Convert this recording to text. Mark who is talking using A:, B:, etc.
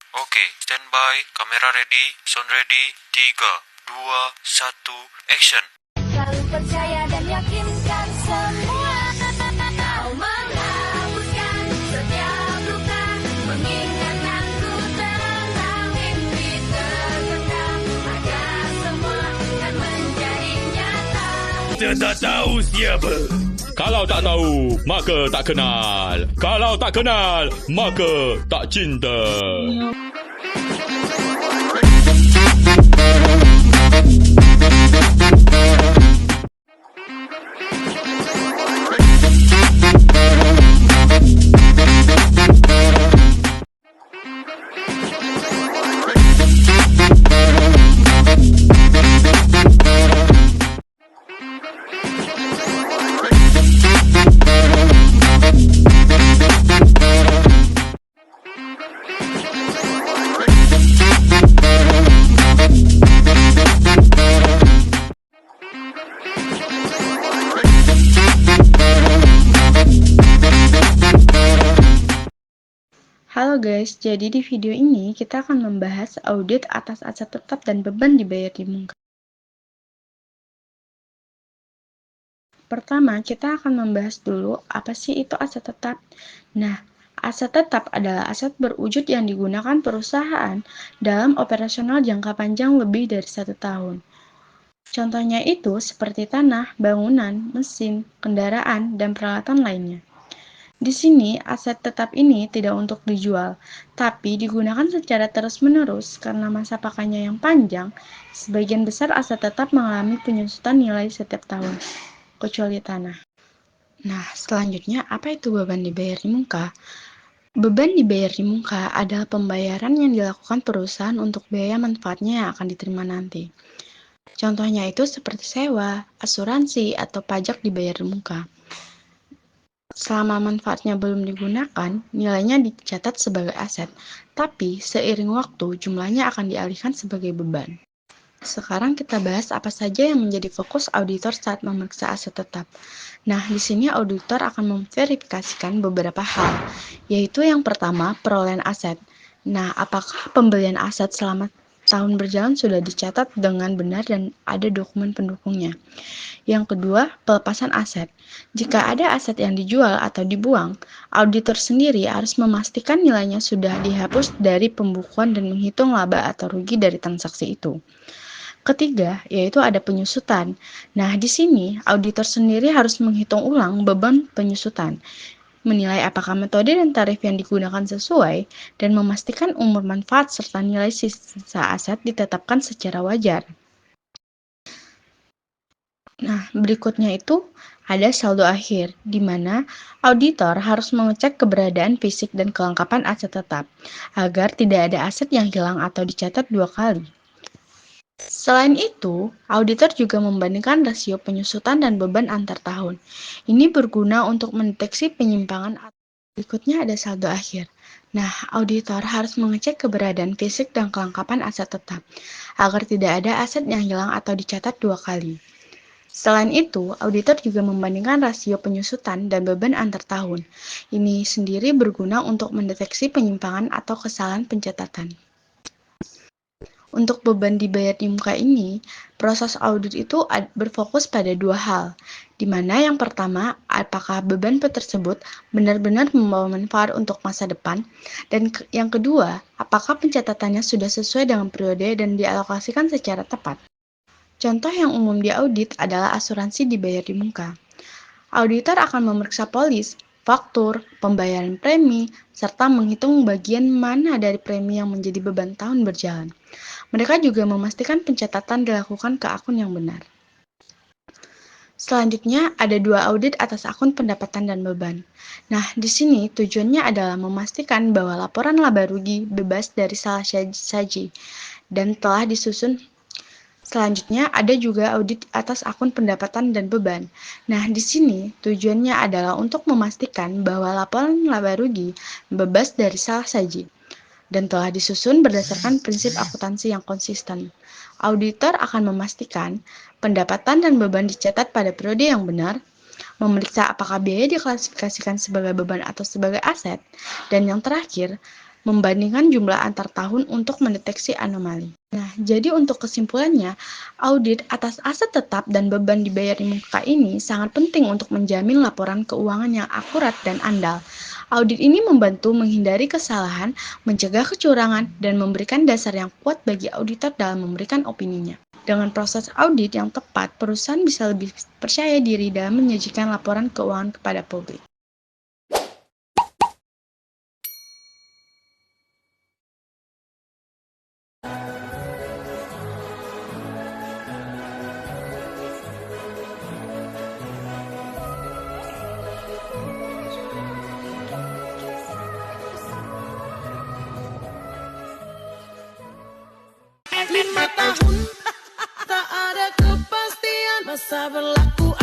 A: Oke, standby, kamera ready, sound ready, 3, 2, 1, action.
B: Selalu percaya dan yakinkan semua. Kau menghapuskan setiap luka, mengingatkanku tentang mimpi terpendam, agar semua akan menjadi nyata.
C: Kita tak tahu siapa.
D: Kalau tak tahu, maka tak kenal. Kalau tak kenal, maka tak cinta.
E: Halo guys, jadi di video ini kita akan membahas audit atas aset tetap dan beban dibayar di muka. Pertama, kita akan membahas dulu apa sih itu aset tetap. Nah, aset tetap adalah aset berwujud yang digunakan perusahaan dalam operasional jangka panjang lebih dari 1 tahun. Contohnya itu seperti tanah, bangunan, mesin, kendaraan, dan peralatan lainnya. Di sini, aset tetap ini tidak untuk dijual, tapi digunakan secara terus-menerus karena masa pakainya yang panjang. Sebagian besar aset tetap mengalami penyusutan nilai setiap tahun, kecuali tanah. Nah, selanjutnya apa itu beban dibayar di muka? Beban dibayar di muka adalah pembayaran yang dilakukan perusahaan untuk biaya manfaatnya yang akan diterima nanti. Contohnya itu seperti sewa, asuransi, atau pajak dibayar di muka. Selama manfaatnya belum digunakan, nilainya dicatat sebagai aset, tapi seiring waktu jumlahnya akan dialihkan sebagai beban. Sekarang kita bahas apa saja yang menjadi fokus auditor saat memeriksa aset tetap. Nah, di sini auditor akan memverifikasikan beberapa hal, yaitu yang pertama, perolehan aset. Nah, apakah pembelian aset selama tahun berjalan sudah dicatat dengan benar dan ada dokumen pendukungnya. Yang kedua, pelepasan aset. Jika ada aset yang dijual atau dibuang, auditor sendiri harus memastikan nilainya sudah dihapus dari pembukuan dan menghitung laba atau rugi dari transaksi itu. Ketiga, yaitu ada penyusutan. Nah, di sini auditor sendiri harus menghitung ulang beban penyusutan, menilai apakah metode dan tarif yang digunakan sesuai, dan memastikan umur manfaat serta nilai sisa aset ditetapkan secara wajar. Nah, berikutnya itu ada saldo akhir, di mana auditor harus mengecek keberadaan fisik dan kelengkapan aset tetap, agar tidak ada aset yang hilang atau dicatat 2 kali. Selain itu, auditor juga membandingkan rasio penyusutan dan beban antar tahun. Ini berguna untuk mendeteksi penyimpangan. Berikutnya ada saldo akhir. Nah, auditor harus mengecek keberadaan fisik dan kelengkapan aset tetap, agar tidak ada aset yang hilang atau dicatat 2 kali. Selain itu, auditor juga membandingkan rasio penyusutan dan beban antar tahun. Ini sendiri berguna untuk mendeteksi penyimpangan atau kesalahan pencatatan. Untuk beban dibayar di muka ini, proses audit itu berfokus pada 2 hal, di mana yang pertama, apakah beban tersebut benar-benar membawa manfaat untuk masa depan, dan yang kedua, apakah pencatatannya sudah sesuai dengan periode dan dialokasikan secara tepat. Contoh yang umum diaudit adalah asuransi dibayar di muka. Auditor akan memeriksa polis, faktur, pembayaran premi, serta menghitung bagian mana dari premi yang menjadi beban tahun berjalan. Mereka juga memastikan pencatatan dilakukan ke akun yang benar. Selanjutnya, ada 2 audit atas akun pendapatan dan beban. Nah, di sini tujuannya adalah memastikan bahwa laporan laba rugi bebas dari salah saji dan telah disusun. Selanjutnya, ada juga audit atas akun pendapatan dan beban. Nah, di sini tujuannya adalah untuk memastikan bahwa laporan laba rugi bebas dari salah saji dan telah disusun berdasarkan prinsip akuntansi yang konsisten. Auditor akan memastikan pendapatan dan beban dicatat pada periode yang benar, memeriksa apakah biaya diklasifikasikan sebagai beban atau sebagai aset, dan yang terakhir, membandingkan jumlah antar tahun untuk mendeteksi anomali. Nah, jadi untuk kesimpulannya, audit atas aset tetap dan beban dibayar di muka ini sangat penting untuk menjamin laporan keuangan yang akurat dan andal. Audit ini membantu menghindari kesalahan, mencegah kecurangan, dan memberikan dasar yang kuat bagi auditor dalam memberikan opininya. Dengan proses audit yang tepat, perusahaan bisa lebih percaya diri dalam menyajikan laporan keuangan kepada publik.
F: Lima tahun tak ada kepastian masa berlaku